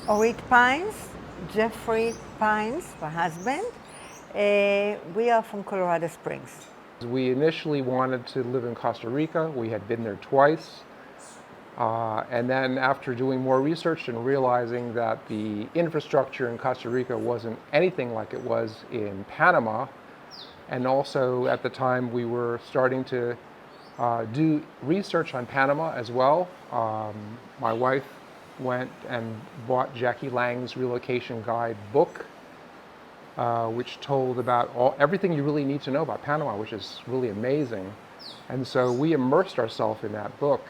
Orit Pines, Jeffrey Pines, my husband. We are from Colorado Springs. We initially wanted to live in Costa Rica. We had been there twice. And then after doing more research and realizing that the infrastructure in Costa Rica wasn't anything like it was in Panama, and also at the time we were starting to do research on Panama as well. My wife went and bought Jackie Lang's relocation guide book, which told about everything you really need to know about Panama, which is really amazing. And so we immersed ourselves in that book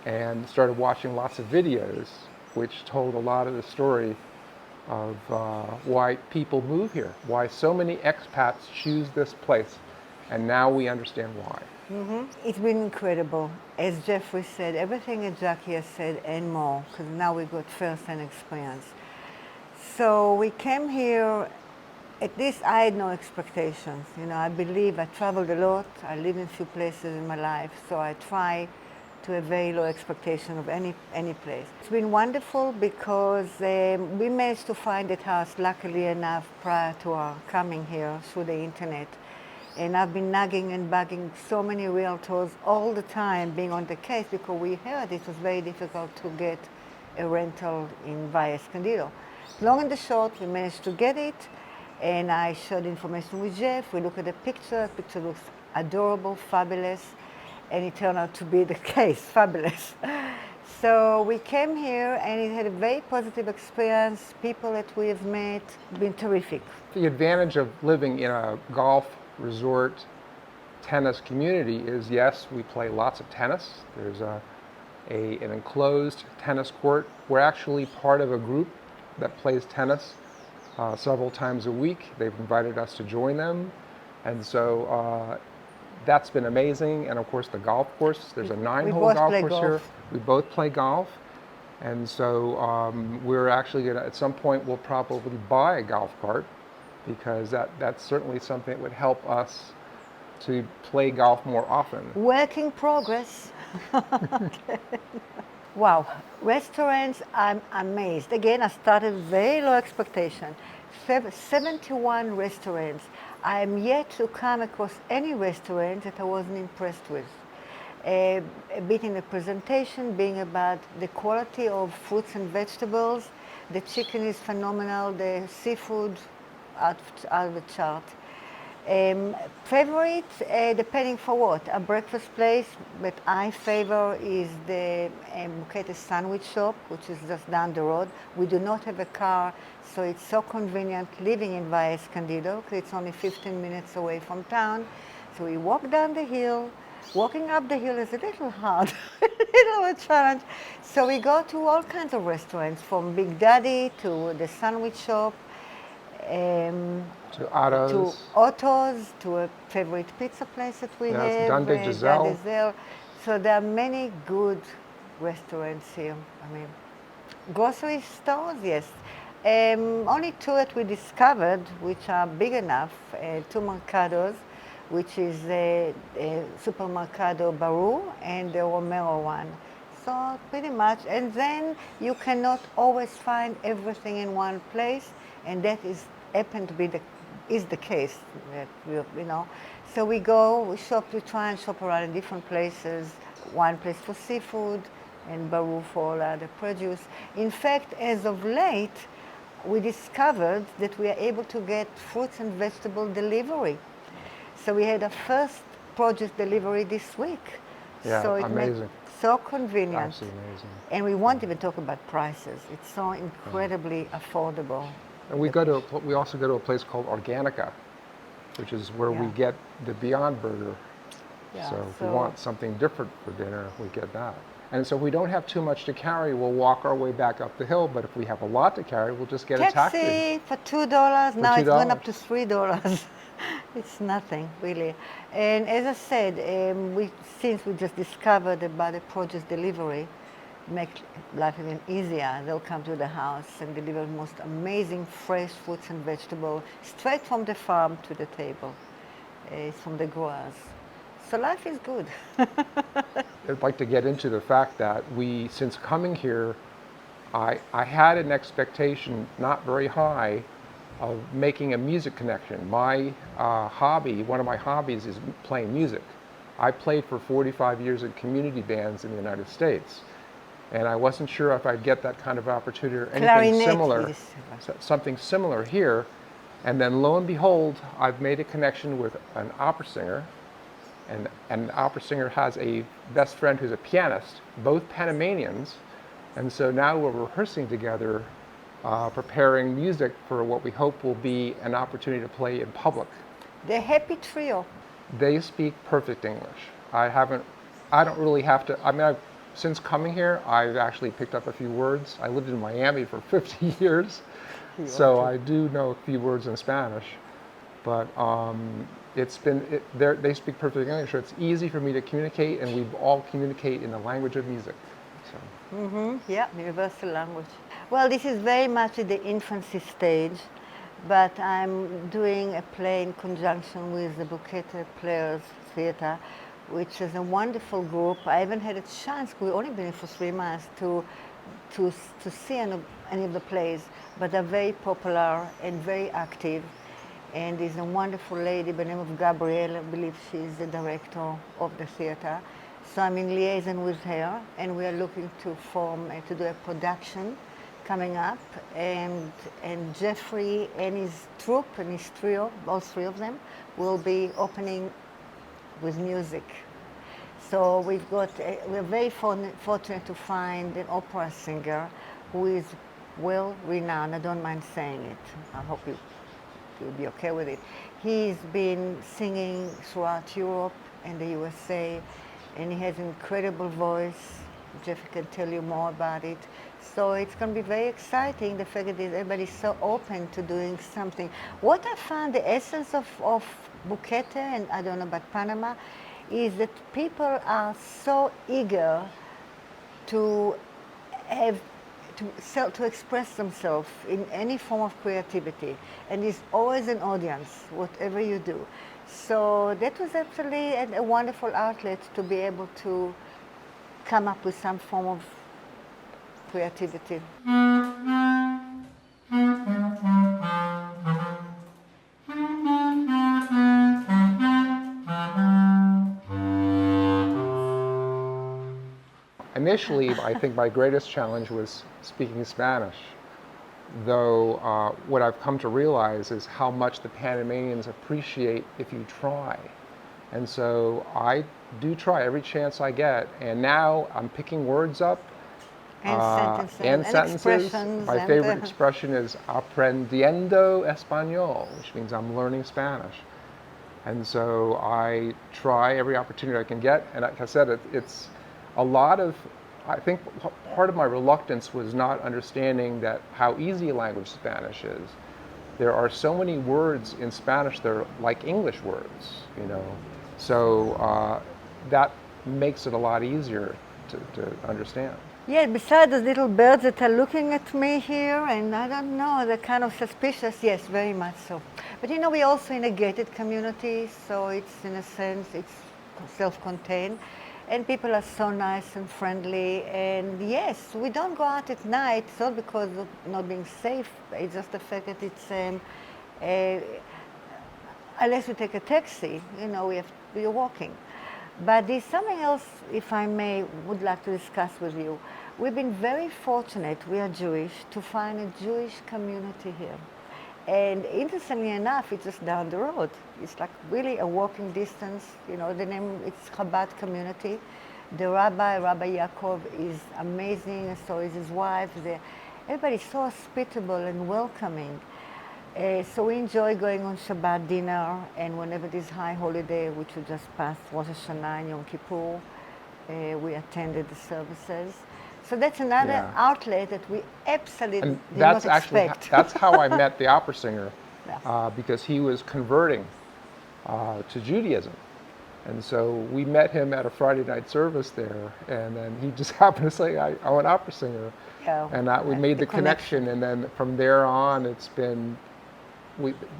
and started watching lots of videos, which told a lot of the story of why people move here, why so many expats choose this place, and now we understand why. It's been incredible. As Jeffrey said, everything that Jackie has said and more, because now we got first-hand experience. So we came here, at least I had no expectations. I believe I traveled a lot. I lived in a few places in my life, so I try to have very low expectation of any place. It's been wonderful because we managed to find that house, luckily enough, prior to our coming here through the internet. And I've been nagging and bugging so many realtors all the time, being on the case, because we heard it was very difficult to get a rental in Valle Escondido. Long and the short, we managed to get it, and I shared information with Jeff. We look at the picture. The picture looks adorable, fabulous, and it turned out to be the case, fabulous. So we came here, and it had a very positive experience. People that we have met have been terrific. The advantage of living in a golf resort tennis community is, yes, we play lots of tennis. There's an enclosed tennis court. We're actually part of a group that plays tennis several times a week. They've invited us to join them, and so that's been amazing. And of course the golf course, there's a 9-hole golf course here. We both play golf, and so we're actually gonna, at some point we'll probably buy a golf cart, because that's certainly something that would help us to play golf more often. Work in progress. Wow, restaurants, I'm amazed. Again, I started very low expectation. 71 restaurants. I am yet to come across any restaurant that I wasn't impressed with. A bit in the presentation, being about the quality of fruits and vegetables. The chicken is phenomenal, the seafood out of the chart. Favorite, depending for what. A breakfast place that I favor is the Boquete sandwich shop, which is just down the road. We do not have a car, so it's so convenient living in Valle Escondido, because it's only 15 minutes away from town. So we walk down the hill. Walking up the hill is a little hard, a little of a challenge. So we go to all kinds of restaurants, from Big Daddy to the sandwich shop, to Otto's, to a favorite pizza place that we yes, have, Donde Giselle. So there are many good restaurants here. I mean, grocery stores, yes. Only two that we discovered, which are big enough, two mercados, which is Supermercado Baru and the Romero one. So pretty much, and then you cannot always find everything in one place, and that is happened to be the case that So we try and shop around in different places. One place for seafood, and Baru for all other produce. In fact, as of late, we discovered that we are able to get fruits and vegetable delivery. So we had a first produce delivery this week. Yeah, so it amazing. So convenient. Absolutely amazing. And we won't even talk about prices. It's so incredibly affordable. And we also go to a place called Organica, which is where we get the Beyond Burger. Yeah, so if we want something different for dinner, we get that. And so if we don't have too much to carry, we'll walk our way back up the hill. But if we have a lot to carry, we'll just get a taxi. For $2. Now it's gone up to $3. It's nothing, really. And as I said, since we just discovered about the produce delivery, make life even easier. They'll come to the house and deliver the most amazing fresh fruits and vegetables straight from the farm to the table. It's from the growers. So life is good. I'd like to get into the fact that since coming here, I had an expectation, not very high, of making a music connection. My hobby, one of my hobbies is playing music. I played for 45 years in community bands in the United States. And I wasn't sure if I'd get that kind of opportunity or anything Clarinet similar, is- something similar here. And then lo and behold, I've made a connection with an opera singer. And the opera singer has a best friend who's a pianist, both Panamanians. And so now we're rehearsing together, preparing music for what we hope will be an opportunity to play in public. The happy trio. They speak perfect English. I don't really have to, since coming here, I've actually picked up a few words. I lived in Miami for 50 years, so I do know a few words in Spanish. But they speak perfect English, so it's easy for me to communicate, and we all communicate in the language of music. So. Yeah, universal language. Well, this is very much at the infancy stage, but I'm doing a play in conjunction with the Boquete Players Theatre, which is a wonderful group. I haven't had a chance, we've only been here for 3 months, to see any of the plays, but they're very popular and very active. And there's a wonderful lady by the name of Gabrielle, I believe she's the director of the theater. So I'm in liaison with her, and we are looking to to do a production coming up. And Jeffrey and his troupe and his trio, all 3 of them, will be opening with music. So we're very fortunate to find an opera singer who is well renowned. I don't mind saying it. I hope you'll be okay with it. He's been singing throughout Europe and the USA, and he has an incredible voice. Jeff can tell you more about it. So it's going to be very exciting, the fact that everybody's so open to doing something. What I found, the essence of Boquete, and I don't know about Panama, is that people are so eager to express themselves in any form of creativity, and there's always an audience, whatever you do. So that was actually a wonderful outlet to be able to come up with some form of creativity. Initially, I think my greatest challenge was speaking Spanish, though what I've come to realize is how much the Panamanians appreciate if you try. And so I do try every chance I get, and now I'm picking words up And sentences. Expressions. My favorite expression is aprendiendo español, which means I'm learning Spanish. And so I try every opportunity I can get, and like I said, it's a lot of, I think part of my reluctance was not understanding that how easy a language Spanish is. There are so many words in Spanish that are like English words, you know. So that makes it a lot easier to understand. Yeah, besides the little birds that are looking at me here, and I don't know, they're kind of suspicious. Yes, very much so. But you know, we're also in a gated community, so it's, in a sense, it's self-contained. And people are so nice and friendly. And yes, we don't go out at night. It's not because of not being safe. It's just the fact that it's, unless we take a taxi, you know, we're walking. But there's something else, if I may, would like to discuss with you. We've been very fortunate, we are Jewish, to find a Jewish community here. And interestingly enough, it's just down the road. It's like really a walking distance. You know, the name, it's Chabad community. The Rabbi Yaakov, is amazing, and so is his wife. Everybody's so hospitable and welcoming. So we enjoy going on Shabbat dinner, and whenever there's high holiday, which we just passed, Rosh Hashanah and Yom Kippur, we attended the services. So that's another outlet that we absolutely did not expect. That's how I met the opera singer, because he was converting to Judaism. And so we met him at a Friday night service there, and then he just happened to say, I'm an opera singer. Yeah, and we made the connection, and then from there on, it's been,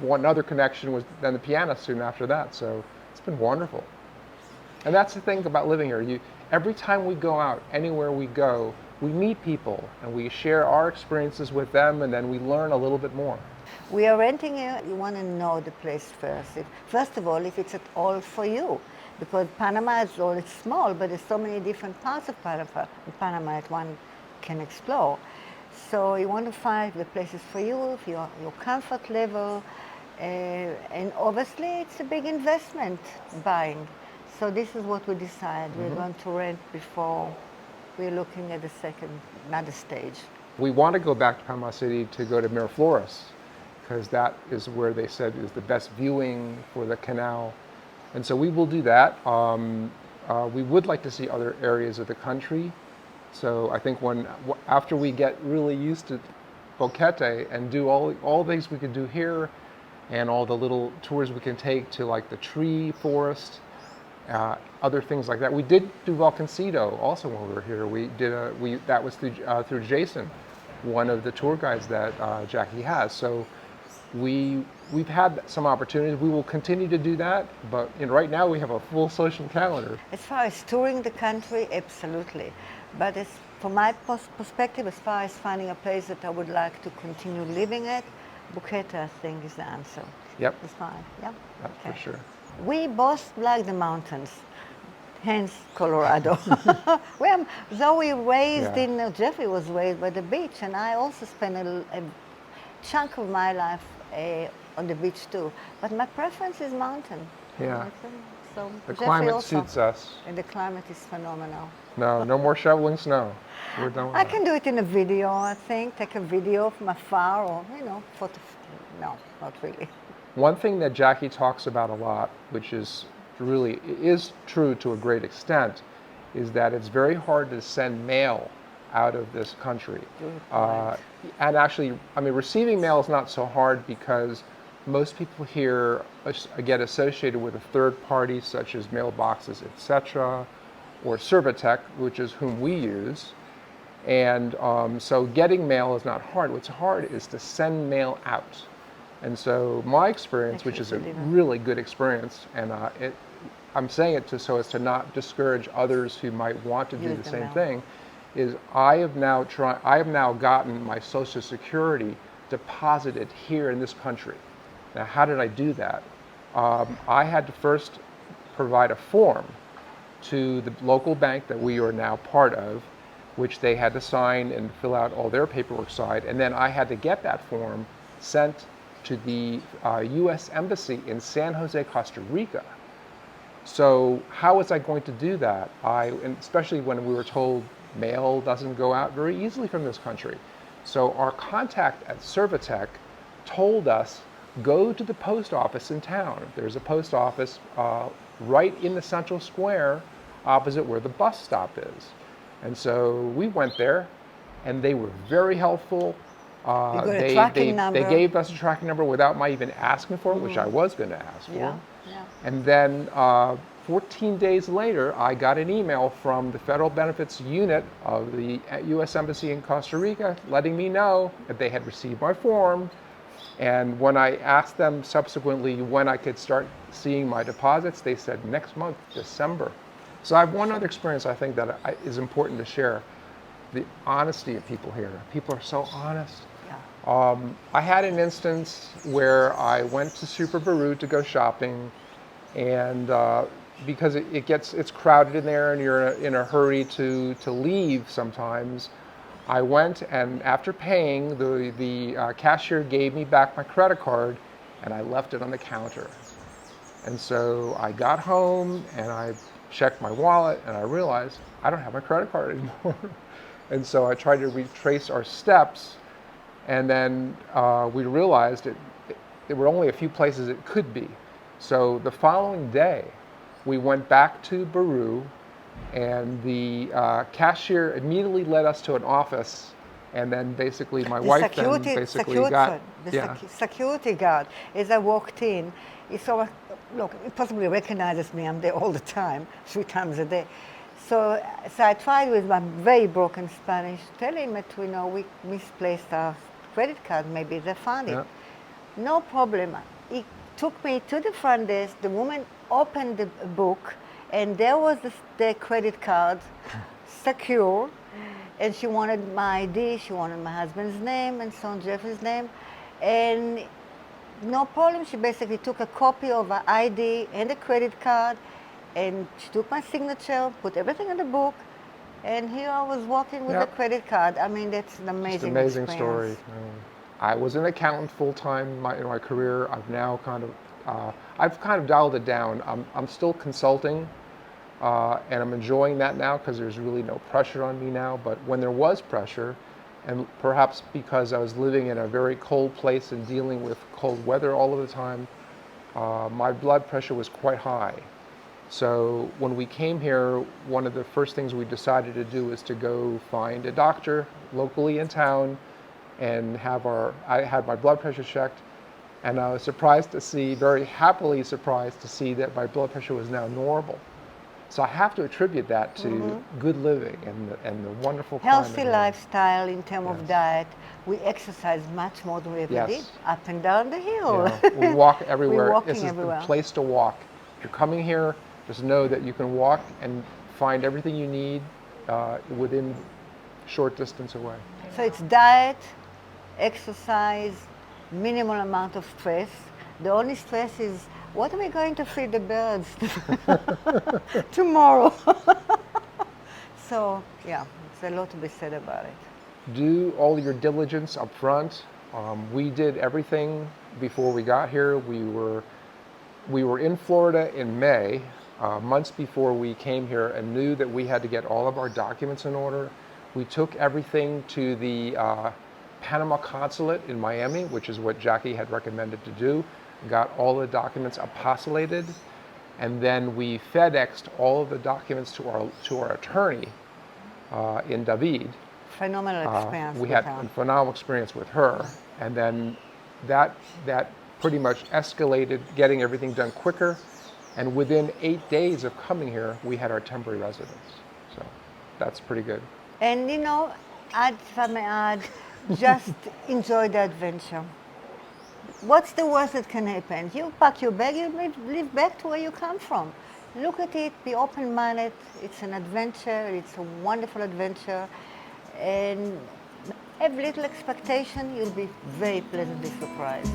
one other connection was then the piano soon after that, so it's been wonderful. And that's the thing about living here. Every time we go out, anywhere we go, we meet people and we share our experiences with them, and then we learn a little bit more. We are renting it. You want to know the place first. First of all, if it's at all for you, because Panama is all, it's small, but there's so many different parts of Panama that one can explore. So you want to find the places for you, for your comfort level, and obviously it's a big investment buying. So this is what we decided. We're going to rent before we're looking at another stage. We want to go back to Panama City to go to Miraflores, because that is where they said is the best viewing for the canal. And so we will do that. We would like to see other areas of the country. So I think after we get really used to Boquete and do all the things we could do here, and all the little tours we can take to like the tree forest, other things like that. We did do Volcancito also when we were here. That was through Jason, one of the tour guides that Jackie has. So we've had some opportunities. We will continue to do that, but right now we have a full social calendar. As far as touring the country, absolutely. But from my perspective, as far as finding a place that I would like to continue living at, Boquete, I think, is the answer. Yep. It's fine. Yep. For sure. We both like the mountains, hence Colorado. Though we raised Jeffrey was raised by the beach, and I also spent a chunk of my life on the beach too. But my preference is mountain. Yeah. So the Jeffrey climate also, suits us. and the climate is phenomenal. No more shoveling snow. We're done with I that. can do it in a video, I think. Take a video from afar, or photo. No, not really. One thing that Jackie talks about a lot, which is true to a great extent, is that it's very hard to send mail out of this country. And actually, receiving mail is not so hard because most people here get associated with a third party, such as mailboxes, etc., or Servitec, which is whom we use. And so getting mail is not hard. What's hard is to send mail out. And so my experience, which is a really good experience, and I'm saying it so as to not discourage others who might want to do the same thing, is I have now gotten my Social Security deposited here in this country. Now, how did I do that? I had to first provide a form to the local bank that we are now part of, which they had to sign and fill out all their paperwork side, and then I had to get that form sent to the U.S. Embassy in San Jose, Costa Rica. So how was I going to do that? And especially when we were told mail doesn't go out very easily from this country. So our contact at Servitec told us, go to the post office in town. There's a post office right in the central square opposite where the bus stop is. And so we went there, and they were very helpful. They gave us a tracking number without my even asking for it, which I was going to ask for. Yeah. And then 14 days later, I got an email from the Federal Benefits Unit of the U.S. Embassy in Costa Rica letting me know that they had received my form. And when I asked them subsequently when I could start seeing my deposits, they said next month, December. So I have one other experience I think that is important to share. The honesty of people here. People are so honest. Yeah. I had an instance where I went to Super Baru to go shopping, and because it's crowded in there and you're in a hurry to leave sometimes, I went, and after paying, the cashier gave me back my credit card, and I left it on the counter. And so I got home and I checked my wallet, and I realized I don't have my credit card anymore. And so I tried to retrace our steps, and then we realized there were only a few places it could be. So the following day, we went back to Baru, and the cashier immediately led us to an office, and then basically my wife got the security guard. As I walked in, he saw, look, he possibly recognizes me. I'm there all the time, 3 times a day. So I tried with my very broken Spanish, tell him that we misplaced our credit card. Maybe they found it. Yeah. No problem. He took me to the front desk. The woman opened the book, and there was the credit card, secure. And she wanted my ID, she wanted my husband's name and son Jeffrey's name. And no problem, she basically took a copy of her ID and a credit card, and she took my signature, put everything in the book, and here I was walking with a credit card. I mean, that's an amazing story. experience. I was an accountant full time in my career. I've kind of dialed it down. I'm still consulting, and I'm enjoying that now because there's really no pressure on me now. But when there was pressure, and perhaps because I was living in a very cold place and dealing with cold weather all of the time, my blood pressure was quite high. So when we came here, one of the first things we decided to do is to go find a doctor locally in town and I had my blood pressure checked, and I was very happily surprised to see that my blood pressure was now normal. So I have to attribute that to good living and the wonderful healthy climate lifestyle in terms of diet. We exercise much more than we ever did, up and down the hill. Yeah. We walk everywhere. We're walking this is everywhere. the place to walk. If you're coming here, just know that you can walk and find everything you need within short distance away. So it's diet, exercise, minimal amount of stress. The only stress is, what are we going to feed the birds tomorrow? So, yeah, there's a lot to be said about it. Do all your diligence up front. We did everything before we got here. We were in Florida in May, months before we came here, and knew that we had to get all of our documents in order. We took everything to the Panama consulate in Miami, which is what Jackie had recommended to do. Got all the documents apostolated, and then we FedExed all of the documents to our attorney in David. Phenomenal experience. We had a phenomenal experience with her, and then that pretty much escalated, getting everything done quicker, and within 8 days of coming here, we had our temporary residence. So that's pretty good. And if I may add, just enjoy the adventure. What's the worst that can happen? You pack your bag, you live back to where you come from. Look at it, be open-minded. It's an adventure, it's a wonderful adventure. And have little expectation, you'll be very pleasantly surprised.